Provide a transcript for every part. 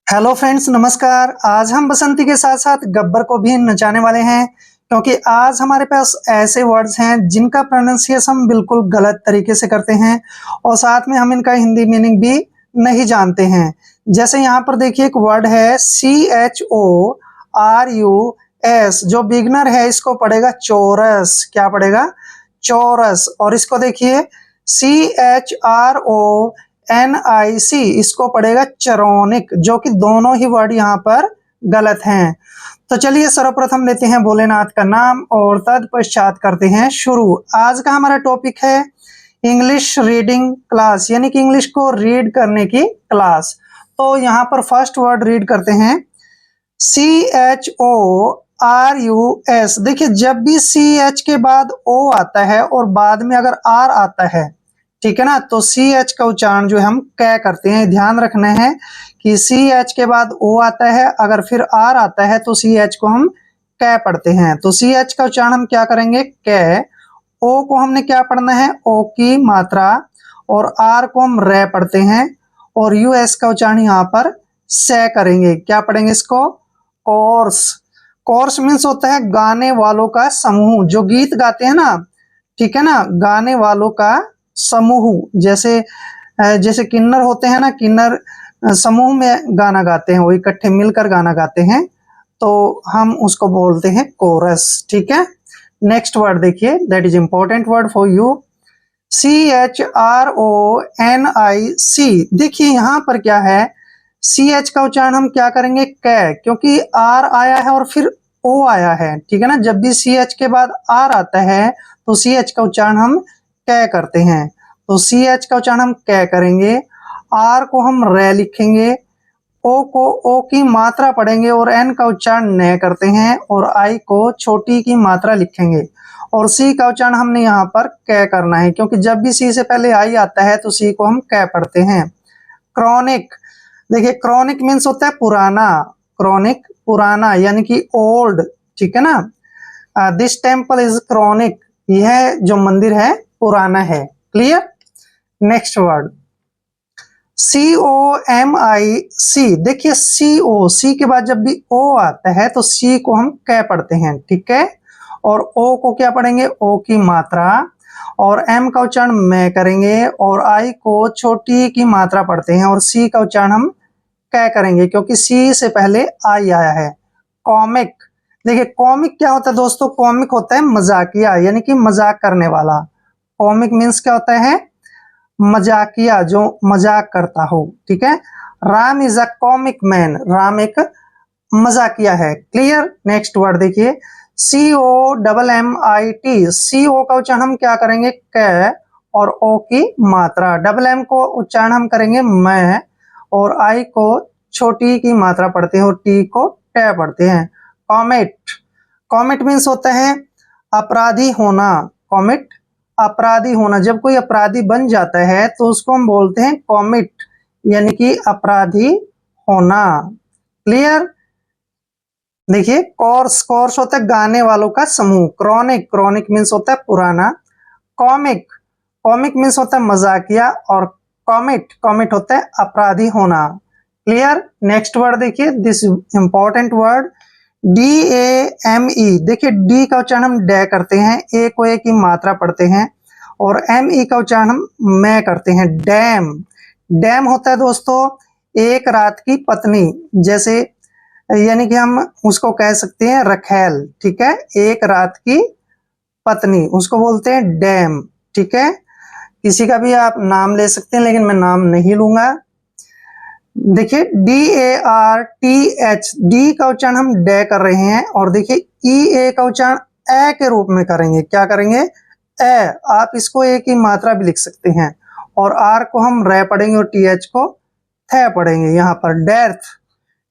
Hello friends, नमस्कार। आज हम बसंती के साथ साथ गब्बर को भी नचाने वाले हैं, क्योंकि आज हमारे पास ऐसे वर्ड्स हैं जिनका प्रोनाउंसिएशन हम बिल्कुल गलत तरीके से करते हैं और साथ में हम इनका हिंदी मीनिंग भी नहीं जानते हैं। जैसे यहाँ पर देखिए, एक वर्ड है CHORUS। जो बिगनर है इसको पढ़ेगा चोरस। क्या पढ़ेगा? चोरस। और इसको देखिए CHRONIC, इसको पढ़ेगा चरोनिक, जो कि दोनों ही वर्ड यहाँ पर गलत हैं। तो चलिए सर्वप्रथम लेते हैं भोलेनाथ का नाम और तत्पश्चात करते हैं शुरू। आज का हमारा टॉपिक है इंग्लिश रीडिंग क्लास, यानी कि इंग्लिश को रीड करने की क्लास। तो यहाँ पर फर्स्ट वर्ड रीड करते हैं CHORUS। देखिए, जब भी CH के बाद O आता है और बाद में अगर R आता है, ठीक है ना, तो CH का उच्चारण जो है हम कै करते हैं। ध्यान रखना है कि CH के बाद O आता है, अगर फिर R आता है तो CH को हम कै पढ़ते हैं। तो CH का उच्चारण हम क्या करेंगे? कै। O को हमने क्या पढ़ना है? O की मात्रा। और R को हम रै पढ़ते हैं। और US का उच्चारण यहाँ पर से करेंगे। क्या पढ़ेंगे इसको? कोर्स। कोर्स मीन्स होता है गाने वालों का समूह, जो गीत गाते हैं ना, ठीक है ना, गाने वालों का समूह। जैसे किन्नर होते हैं ना, किन्नर समूह में गाना गाते हैं, वो इकट्ठे मिलकर गाना गाते हैं, तो हम उसको बोलते हैं कोरस। ठीक है। नेक्स्ट वर्ड देखिए, that is important word for you, CHRONIC। देखिए यहाँ पर क्या है, CH का उच्चारण हम क्या करेंगे? कै, क्योंकि R आया है और फिर O आया है। ठीक है ना, जब भी CH के बाद R आता है तो CH का उच्चारण हम कै करते हैं। तो CH का उच्चारण हम कै करेंगे, R को हम रै लिखेंगे, O को O की मात्रा पढ़ेंगे और N का उच्चारण न करते हैं, और I को छोटी की मात्रा लिखेंगे। और C का उच्चारण हमने यहाँ पर कै करना है, क्योंकि जब भी C से पहले I आता है तो C को हम कै पढ़ते हैं। क्रॉनिक। देखिए, क्रॉनिक मीन्स होता है पुराना। क्रॉनिक पुराना, यानी कि ओल्ड। ठीक है ना। This temple is chronic. यह जो मंदिर है पुराना है। क्लियर। Next word COMIC। देखिए, C के बाद जब भी O आता है तो C को हम कै पढ़ते हैं। ठीक है। और O को क्या पढ़ेंगे? O की मात्रा। और M का उच्चारण मैं करेंगे, और I को छोटी की मात्रा पढ़ते हैं, और C का उच्चारण हम कै करेंगे, क्योंकि C से पहले I आया है। कॉमिक। देखिए, कॉमिक क्या होता है दोस्तों? कॉमिक होता है मजाकिया, यानी कि मजाक करने वाला। कॉमिक मीन्स क्या होता है? मजाकिया, जो मजाक करता हो। ठीक है। Ram is a comic man. Ram एक मजाकिया है। क्लियर। नेक्स्ट वर्ड देखिए, COMMIT। CO का उच्चारण हम क्या करेंगे? कै, और O की मात्रा। डबल M को उच्चारण हम करेंगे मैं, और I को छोटी की मात्रा पढ़ते हैं, और T को टे पढ़ते हैं। कॉमेट। कॉमेट मीन्स होता है अपराधी होना। कॉमिट, अपराधी होना। जब कोई अपराधी बन जाता है तो उसको हम बोलते हैं कॉमिट, यानी कि अपराधी होना। क्लियर। देखिए, कोर्स। कोर्स होता है गाने वालों का समूह। क्रॉनिक। क्रॉनिक मीन्स होता है पुराना। कॉमिक। कॉमिक मीन्स होता है मजाकिया। और कॉमिट, कॉमिट होता है अपराधी होना। क्लियर। नेक्स्ट वर्ड देखिए, दिस इंपॉर्टेंट वर्ड DAME। देखिए, डी का उच्चारण हम डे करते हैं, ए को ए की मात्रा पढ़ते हैं, और ME का उच्चारण हम मैं करते हैं। डैम। डैम होता है दोस्तों एक रात की पत्नी, जैसे, यानी कि हम उसको कह सकते हैं रखेल। ठीक है। एक रात की पत्नी, उसको बोलते हैं डैम। ठीक है। किसी का भी आप नाम ले सकते हैं, लेकिन मैं नाम नहीं लूंगा। देखिए, DARTH। डी का उच्चारण हम डे कर रहे हैं, और देखिए EA का उच्चारण ए के रूप में करेंगे। क्या करेंगे? ए। आप इसको ए की मात्रा भी लिख सकते हैं, और R को हम रे पढ़ेंगे, और TH को थे पढ़ेंगे। यहाँ पर डेर्थ।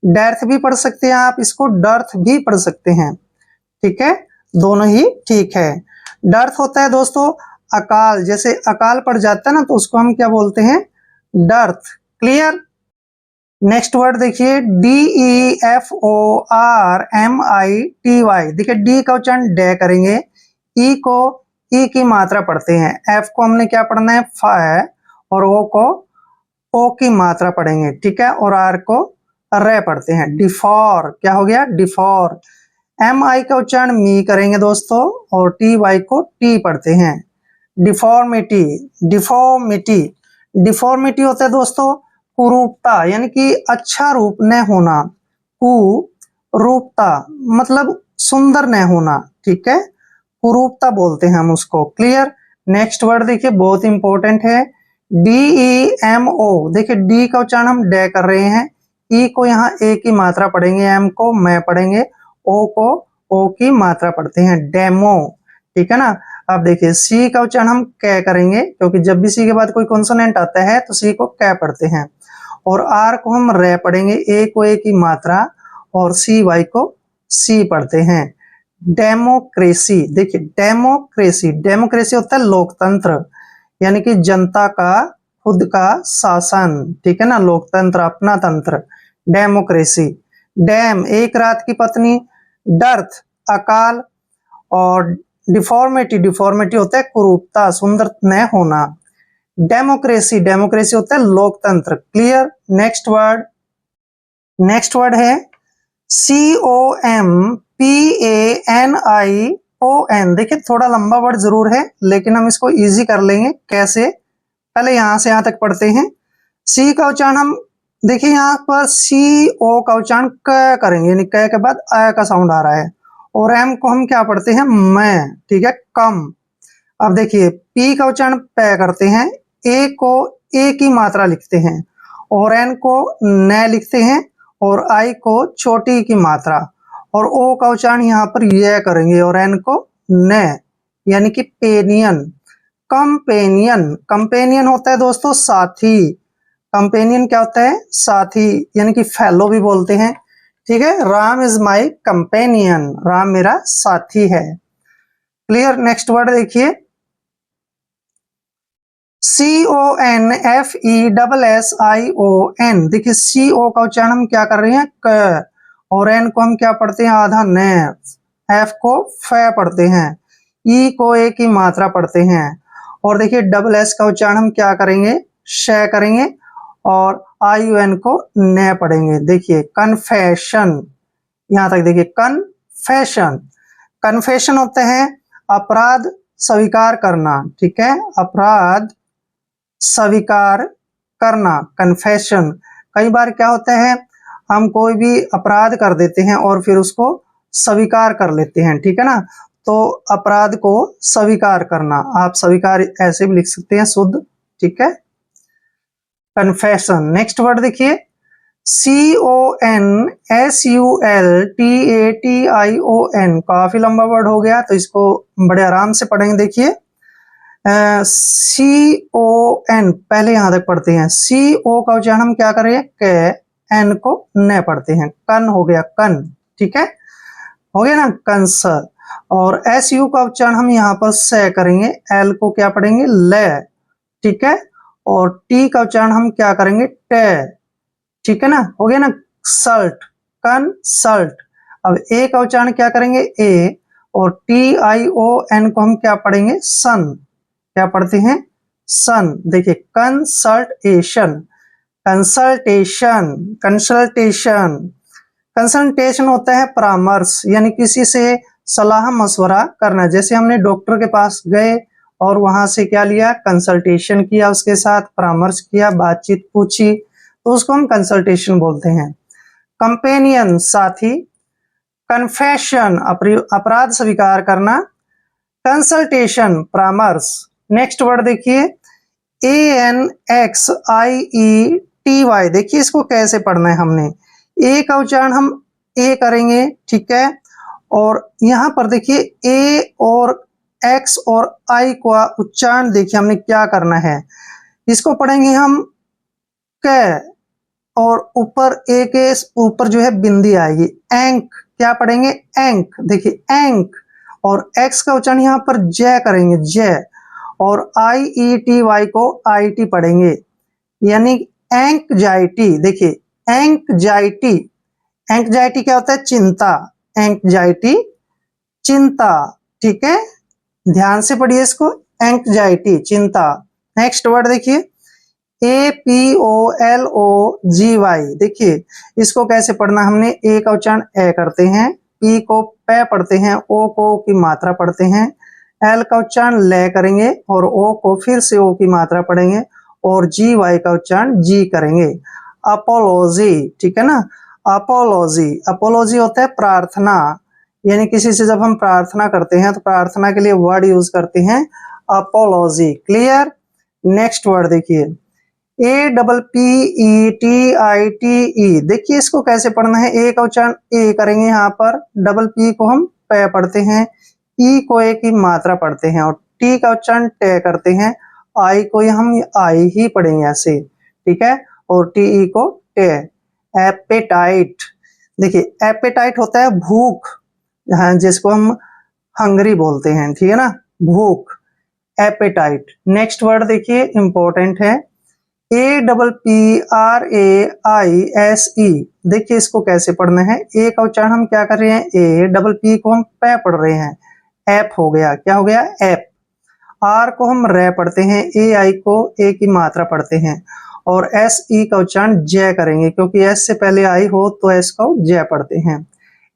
डेर्थ भी पढ़ सकते हैं आप, इसको डर्थ भी पढ़ सकते हैं। ठीक है, दोनों ही ठीक है। डर्थ होता है दोस्तों अकाल। जैसे अकाल पड़ जाता है ना, तो उसको हम क्या बोलते हैं? डर्थ। क्लियर। नेक्स्ट वर्ड देखिए, DEFORMITY। देखिए, डी का उच्चारण डे करेंगे, ई को ई की मात्रा पढ़ते हैं, एफ को हमने क्या पढ़ना है? फा है, और ओ को ओ की मात्रा पढ़ेंगे। ठीक है। और आर को रे पढ़ते हैं। डिफॉर क्या हो गया, डिफॉर। एम आई का उच्चारण मी करेंगे दोस्तों, और टी वाई को टी पढ़ते हैं। डिफॉर्मिटी, डिफॉर्मिटी, डिफॉर्मिटी होता है दोस्तों कुरूपता, यानी कि अच्छा रूप न होना। कुरूपता मतलब सुंदर न होना, ठीक है, कुरूपता बोलते हैं हम उसको। क्लियर। नेक्स्ट वर्ड देखिए, बहुत इंपॉर्टेंट है, डी ई एम ओ। देखिए डी का उच्चारण हम डे कर रहे हैं, ई को यहाँ ए की मात्रा पढ़ेंगे, एम को मैं पढ़ेंगे, ओ को ओ की मात्रा पढ़ते हैं, डेमो, ठीक है ना। अब देखिए सी का उच्चारण हम कै करेंगे, क्योंकि जब भी सी के बाद कोई कॉन्सोनेंट आता है तो सी को कै पढ़ते हैं। और आर को हम रे पढ़ेंगे, ए को ए की मात्रा, और सी वाई को सी पढ़ते हैं। डेमोक्रेसी, देखिए डेमोक्रेसी, डेमोक्रेसी होता है लोकतंत्र, यानी कि जनता का खुद का शासन, ठीक है ना, लोकतंत्र, अपना तंत्र, डेमोक्रेसी। डैम एक रात की पत्नी, डर्थ अकाल, और डिफॉर्मिटी, डिफॉर्मिटी होता है कुरूपता, सुंदर न होना। डेमोक्रेसी, डेमोक्रेसी होता है लोकतंत्र। Clear. Next word, next word है COMPANION। देखिए थोड़ा लंबा वर्ड जरूर है, लेकिन हम इसको इजी कर लेंगे। कैसे, पहले यहां से यहां तक पढ़ते हैं। सी का उच्चारण हम देखिए यहाँ पर CO का उच्चारण क करेंगे, यानी क के बाद अ का साउंड आ रहा है। और एम को हम क्या पढ़ते हैं, मैं, ठीक है, कम। अब देखिए पी का उच्चारण प करते हैं, ए को ए की मात्रा लिखते हैं, और एन को न लिखते हैं, और आई को छोटी की मात्रा, और ओ का उच्चारण यहाँ पर यह करेंगे, और एन को न, यानी कि पेनियन। कंपेनियन, कंपेनियन होता है दोस्तों साथी। कंपेनियन क्या होता है, साथी, यानी कि फेलो भी बोलते हैं, ठीक है। Ram is my companion, Ram मेरा साथी है। क्लियर। नेक्स्ट वर्ड देखिए, CONFESSION। देखिए CO का उच्चारण हम क्या कर रहे हैं, क, और एन को हम क्या पढ़ते हैं, आधा न, एफ को फ पढ़ते हैं, ई को ए की मात्रा पढ़ते हैं, और देखिए SS का उच्चारण हम क्या करेंगे, श करेंगे, और ION को न पढ़ेंगे। देखिए कन्फेशन, यहां तक देखिए कन्फेशन। कन्फेशन होते हैं अपराध स्वीकार करना, ठीक है, अपराध स्वीकार करना, कन्फेशन। कई बार क्या होता है, हम कोई भी अपराध कर देते हैं और फिर उसको स्वीकार कर लेते हैं, ठीक है ना, तो अपराध को स्वीकार करना, आप स्वीकार ऐसे भी लिख सकते हैं शुद्ध, ठीक है, कन्फेशन। नेक्स्ट वर्ड देखिए, CONSULTATION। काफी लंबा वर्ड हो गया, तो इसको बड़े आराम से पढ़ेंगे। देखिए CON पहले यहां तक पढ़ते हैं, CO का उच्चारण हम क्या करें, क, एन को न पढ़ते हैं, कन हो गया, कन, ठीक है, हो गया ना, कंस। और SU का उच्चारण हम यहाँ पर स करेंगे, एल को क्या पढ़ेंगे, ल, ठीक है, और टी का उच्चारण हम क्या करेंगे, ट, ठीक है ना, हो गया ना, सल्ट, कंसल्ट। अब ए का उच्चारण क्या करेंगे, ए, और TION को हम क्या पढ़ेंगे, सन, क्या पढ़ते हैं, सन। देखिए कंसल्टेशन, कंसल्टेशन, कंसल्टेशन। कंसल्टेशन होता है परामर्श, यानी किसी से सलाह मशवरा करना। जैसे हमने डॉक्टर के पास गए और वहां से क्या लिया, कंसल्टेशन किया, उसके साथ परामर्श किया, बातचीत पूछी, तो उसको हम कंसल्टेशन बोलते हैं। कंपेनियन साथी, कन्फेशन अपराध स्वीकार करना, कंसल्टेशन परामर्श। नेक्स्ट वर्ड देखिए, ANXIETY। देखिए इसको कैसे पढ़ना है, हमने ए का उच्चारण हम ए करेंगे, ठीक है, और यहां पर देखिए ए और एक्स और आई का उच्चारण देखिए हमने क्या करना है, इसको पढ़ेंगे हम क, और ऊपर ए के ऊपर जो है बिंदी आएगी, एंक, क्या पढ़ेंगे, एंक। देखिए एंक, और एक्स का उच्चारण यहाँ पर जय करेंगे, जय, और IETY को IT पढ़ेंगे, यानी एंक्जाइटी। देखिए एंक्जाइटी, एंक्जाइटी क्या होता है, चिंता, एंक्जाइटी चिंता, ठीक है, ध्यान से पढ़िए इसको, एंक्जाइटी चिंता। नेक्स्ट वर्ड देखिए, APOLOGY। देखिए इसको कैसे पढ़ना, हमने ए का उच्चारण ए करते हैं, पी को पे पढ़ते हैं, ओ को की मात्रा पढ़ते हैं, एल का उच्चारण ले करेंगे और ओ को फिर से ओ की मात्रा पढ़ेंगे और जी वाई का उच्चारण जी करेंगे। अपोलॉजी, ठीक है ना। अपोलॉजी, अपोलॉजी होता है प्रार्थना, यानी किसी से जब हम प्रार्थना करते हैं तो प्रार्थना के लिए वर्ड यूज करते हैं अपोलॉजी। क्लियर। नेक्स्ट वर्ड देखिए APPETITE। देखिए इसको कैसे पढ़ना है, ए का उच्चारण ए करेंगे यहाँ पर, डबल पी को हम पे पढ़ते हैं, ई को ए की मात्रा पढ़ते हैं और टी का उच्चारण टे करते हैं, आई को हम आई ही पढ़ेंगे ऐसे, ठीक है, और टी को टे। एपेटाइट, देखिए एपेटाइट होता है भूख, हाँ, जिसको हम हंगरी बोलते हैं, ठीक है ना, भूख, एपेटाइट। नेक्स्ट वर्ड देखिए इंपॉर्टेंट है APPRAISE। देखिए इसको कैसे पढ़ना है, ए का उच्चारण हम क्या कर रहे हैं ए, डबल पी को हम पे पढ़ रहे हैं, ऐप हो गया, क्या हो गया ऐप। आर को हम रे पढ़ते हैं, ए आई को ए की मात्रा पढ़ते हैं और एस ई का उच्चारण जय करेंगे, क्योंकि एस से पहले आई हो तो एस को जय पढ़ते हैं।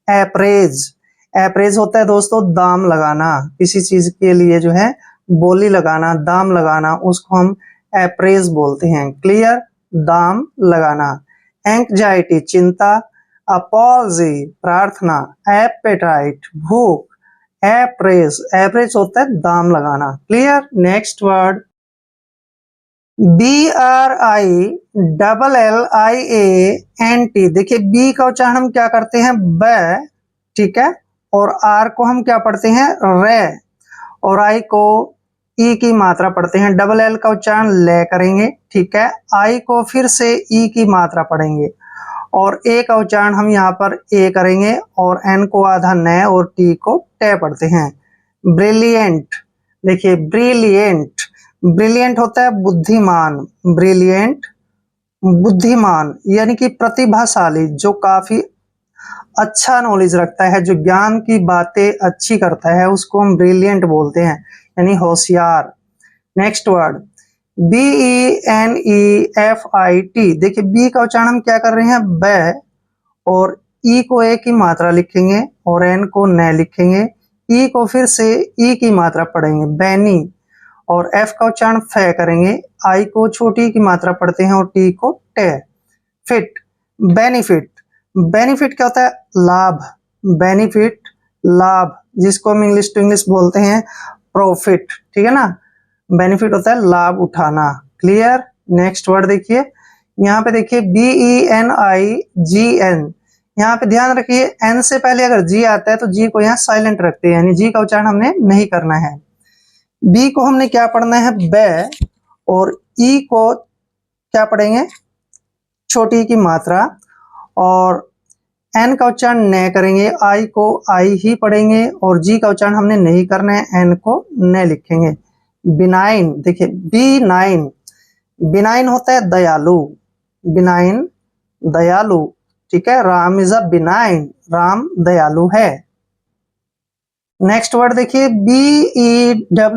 एप्रेज, एप्रेज होता है दोस्तों दाम लगाना, किसी चीज के लिए जो है बोली लगाना, दाम लगाना, उसको हम एप्रेज बोलते हैं। क्लियर, दाम लगाना। एंग्जाइटी चिंता, अपॉलजी प्रार्थना, एपेटाइट भूख, एप्रेज, एप्रेज होता है दाम लगाना। क्लियर। Next word BRILLIANT। देखिए बी का उच्चारण हम क्या करते हैं ब, ठीक है, और आर को हम क्या पढ़ते हैं रे और आई को ई की मात्रा पढ़ते हैं, डबल एल का उच्चारण ले करेंगे, ठीक है, आई को फिर से ई की मात्रा पढ़ेंगे और ए का उच्चारण हम यहाँ पर ए करेंगे और एन को आधा न और टी को टे पढ़ते हैं। ब्रिलियंट, देखिए ब्रिलियंट, ब्रिलियंट होता है बुद्धिमान, ब्रिलियंट बुद्धिमान यानी कि प्रतिभाशाली, जो काफी अच्छा नॉलेज रखता है, जो ज्ञान की बातें अच्छी करता है, उसको हम ब्रिलियंट बोलते हैं, यानी होशियार। Next word BENEFIT। देखिए बी का उच्चारण हम क्या कर रहे हैं ब और ई को ए की मात्रा लिखेंगे और एन को न लिखेंगे, ई को फिर से ई की मात्रा पढ़ेंगे बैनी और एफ का उच्चारण फ करेंगे, आई को छोटी की मात्रा पढ़ते हैं और टी को टे। फिट, बेनिफिट, बेनिफिट क्या होता है लाभ, बेनिफिट लाभ, जिसको हम इंग्लिश टू इंग्लिश बोलते हैं प्रॉफिट, ठीक है ना, बेनिफिट होता है लाभ उठाना। क्लियर। नेक्स्ट वर्ड देखिए, यहाँ पे देखिए BENIGN। यहाँ पे ध्यान रखिए एन से पहले अगर जी आता है तो जी को यहाँ साइलेंट रखते हैं, यानी जी का उच्चारण हमने नहीं करना है। बी को हमने क्या पढ़ना है ब और ई को क्या पढ़ेंगे छोटी की मात्रा और एन का उच्चारण न करेंगे, आई को आई ही पढ़ेंगे और जी का उच्चारण हमने नहीं करना है, एन को न लिखेंगे। बिनाइन, देखिए B9, बिनाइन होता है दयालु, बिनाइन दयालु, ठीक है, Ram is a benign, Ram दयालु है। नेक्स्ट वर्ड देखिए BEWARE।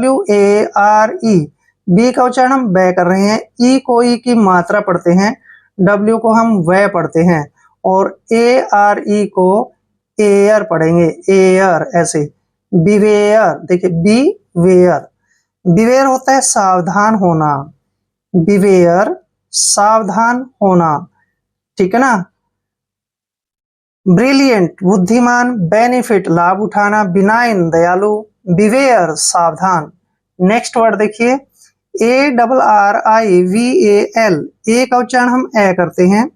बी का उच्चारण हम ब कर रहे हैं, ई को ई की मात्रा पढ़ते हैं, डब्ल्यू को हम व पढ़ते हैं और ARE को एयर पढ़ेंगे, एयर ऐसे। बिवेयर, देखिए बीवेयर, बिवेयर होता है सावधान होना, बिवेयर सावधान होना, ठीक है ना। ब्रिलियंट बुद्धिमान, बेनिफिट लाभ उठाना, बिनाइन दयालु, बिवेयर सावधान। नेक्स्ट वर्ड देखिए ARRIVAL। ए का उच्चारण हम ए करते हैं,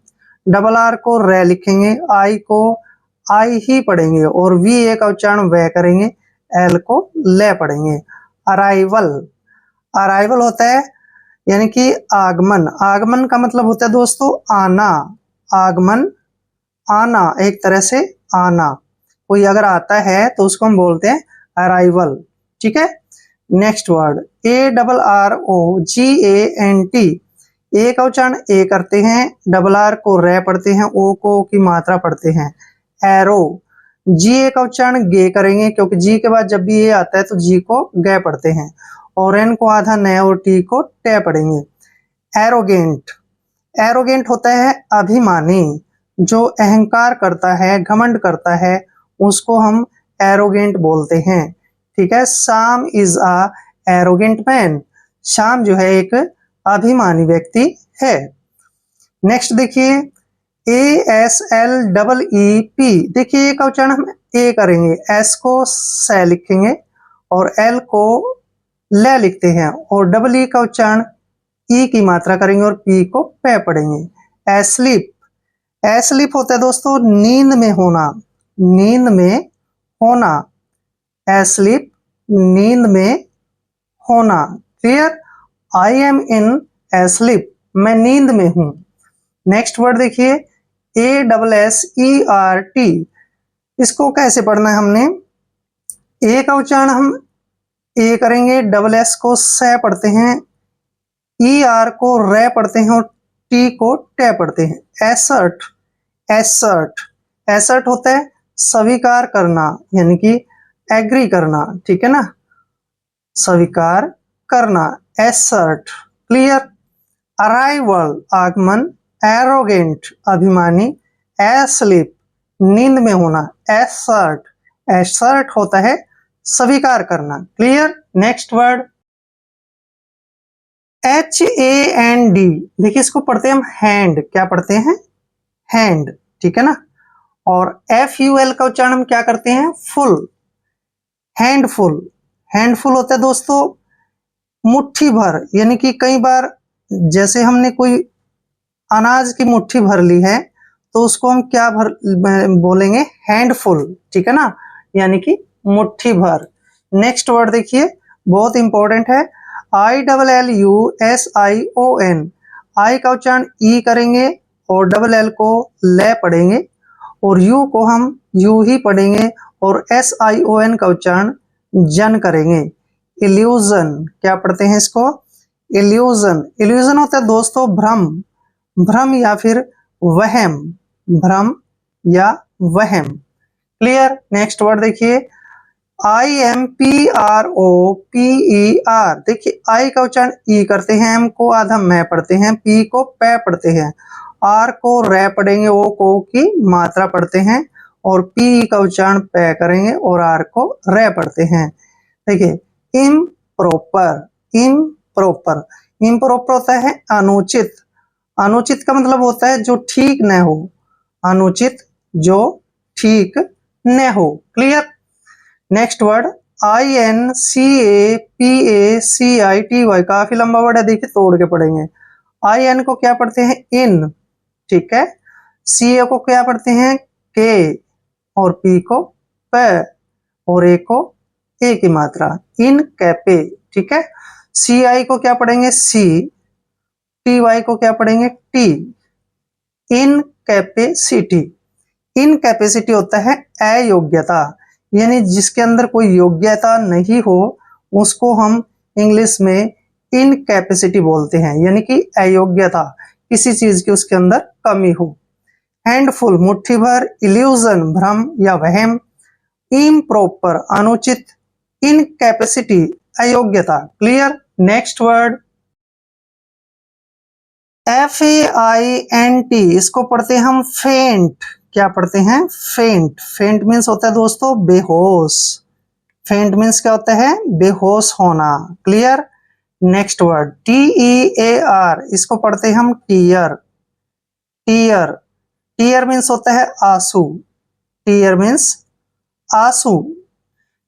डबल आर को रे लिखेंगे, आई को आई ही पढ़ेंगे और VA का उच्चारण वे करेंगे, एल को ले पढ़ेंगे। अराइवल, अराइवल होता है यानी कि आगमन, आगमन का मतलब होता है दोस्तों आना, आगमन आना, एक तरह से आना, कोई अगर आता है तो उसको हम बोलते हैं अराइवल, ठीक है। Next word ARROGANT। ए का उच्चारण ए करते हैं, डबल आर को रे पढ़ते हैं, ओ को की मात्रा पढ़ते हैं, एरो। GA का उच्चारण गे करेंगे क्योंकि जी के बाद जब भी ए आता है तो जी को गे पढ़ते हैं और एन को आधा न और टी को टे पढ़ेंगे। एरोगेंट, एरोगेंट होता है अभिमानी, जो अहंकार करता है, घमंड करता है, उसको हम एरोगेंट बोलते हैं। ठीक है, शाम इज अ एरोगेंट मैन, शाम जो है एक अभिमानी व्यक्ति है। नेक्स्ट देखिए ASLEEP, देखिए ए का उच्चारण हम ए करेंगे, एस को से लिखेंगे और एल को ले लिखते हैं, और डबल ई का उच्चारण ई की मात्रा करेंगे और पी को पे पढ़ेंगे। एस्लीप, एस्लीप होता है दोस्तों नींद में होना, नींद में होना, एस्लीप नींद में होना। Clear, I am in asleep, मैं नींद में हूं। नेक्स्ट वर्ड देखिए ASSERT, इसको कैसे पढ़ना है हमने, ए का उच्चारण हम ए करेंगे, डबल एस को से पढ़ते हैं, ई आर को रे पढ़ते हैं और टी को टे पढ़ते हैं। एसर्ट, एसर्ट, एसर्ट होता है स्वीकार करना, यानी कि एग्री करना, ठीक है ना, स्वीकार करना, एसर्ट। क्लियर, अराइवल आगमन, एरोगेंट अभिमानी, एस्लीप नींद में होना, एसर्ट, एसर्ट होता है स्वीकार करना। क्लियर, नेक्स्ट वर्ड HAND, देखिए इसको पढ़ते हैं हम हैंड, क्या पढ़ते हैं, हैंड, ठीक है ना। और FUL का उच्चारण हम क्या करते हैं, फुल, हैंडफुल, हैंडफुल होता है दोस्तों मुट्ठी भर, यानी कि कई बार जैसे हमने कोई अनाज की मुट्ठी भर ली है तो उसको हम क्या भर बोलेंगे, हैंडफुल, ठीक है ना, यानी कि मुट्ठी भर। नेक्स्ट वर्ड देखिए बहुत इंपॉर्टेंट है, ILLUSION, आई का उच्चारण ई करेंगे और डबल एल को ले पढ़ेंगे और यू को हम यू ही पढ़ेंगे और SION का उच्चारण जन करेंगे। इल्यूजन, क्या पढ़ते हैं इसको, इल्यूजन, इल्यूजन होता है दोस्तों भ्रम, भ्रम या फिर वहम, भ्रम या वहम। क्लियर, नेक्स्ट वर्ड देखिए IMPROPER, देखिए आई का उच्चारण ई करते हैं, एम को आधा मैं पढ़ते हैं, पी को पे पढ़ते हैं, आर को रे पढ़ेंगे, ओ को की मात्रा पढ़ते हैं और पी का उच्चारण पे करेंगे और आर को रे पढ़ते हैं। देखिए इम्प्रॉपर, इम्प्रॉपर, इम्प्रॉपर होता है अनुचित, अनुचित का मतलब होता है जो ठीक न हो, अनुचित जो ठीक न हो। क्लियर, नेक्स्ट वर्ड INCAPACITY, काफी लंबा वर्ड है, देखिए तोड़ के पढ़ेंगे। IN को क्या पढ़ते हैं, इन, ठीक है, CA को क्या पढ़ते हैं, के, और P को पे, और ए को ए की मात्रा, इन कैपे, ठीक है। CI को क्या पढ़ेंगे, C, TY को क्या पढ़ेंगे, T, in capacity, in capacity होता है अयोग्यता, यानी जिसके अंदर कोई योग्यता नहीं हो उसको हम इंग्लिश में इनकैपेसिटी बोलते हैं, यानी कि अयोग्यता, किसी चीज की उसके अंदर कमी हो। हैंडफुल मुट्ठी भर, इल्यूजन भ्रम या वहम, इम्प्रॉपर अनुचित, इनकैपेसिटी अयोग्यता। क्लियर, नेक्स्ट वर्ड FAINT, इसको पढ़ते हैं हम फेंट, क्या पढ़ते हैं, फेंट, फेंट मीन्स होता है दोस्तों बेहोश, फेंट मीन्स क्या होता है, बेहोश होना। क्लियर, नेक्स्ट वर्ड TEAR, इसको पढ़ते हैं हम टीयर, टीयर, टीयर मीन्स होता है आंसू, टीयर मीन्स आंसू।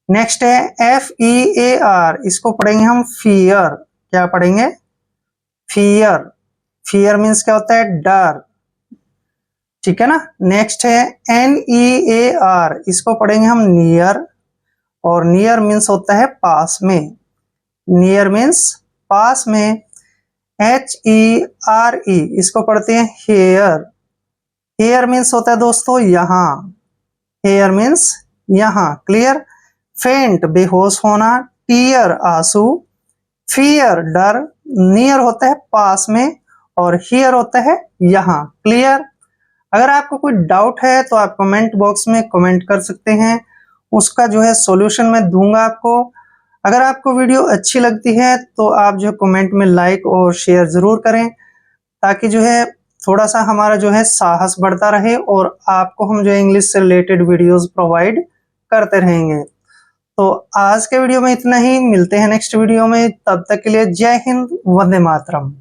नेक्स्ट है FEAR, इसको पढ़ेंगे हम फियर, क्या पढ़ेंगे, फियर, फियर मीन्स क्या होता है, डर, ठीक है ना। नेक्स्ट है NEAR, इसको पढ़ेंगे हम नियर, और नियर मीन्स होता है पास में, नियर मीन्स पास में। HERE, इसको पढ़ते हैं हेयर, हेयर मीन्स होता है दोस्तों यहाँ, हेयर मीन्स यहाँ। क्लियर, फेंट बेहोश होना, टीयर आंसू, फियर डर, नियर होता है पास में, और हियर होता है यहाँ। क्लियर, अगर आपको कोई डाउट है तो आप कमेंट बॉक्स में कमेंट कर सकते हैं, उसका जो है सॉल्यूशन मैं दूंगा आपको। अगर आपको वीडियो अच्छी लगती है तो आप जो कमेंट में लाइक और शेयर ज़रूर करें, ताकि जो है थोड़ा सा हमारा जो है साहस बढ़ता रहे और आपको हम जो है इंग्लिश से रिलेटेड वीडियोस प्रोवाइड करते रहेंगे। तो आज के वीडियो में इतना ही, मिलते हैं नेक्स्ट वीडियो में, तब तक के लिए जय हिंद, वंदे मातरम।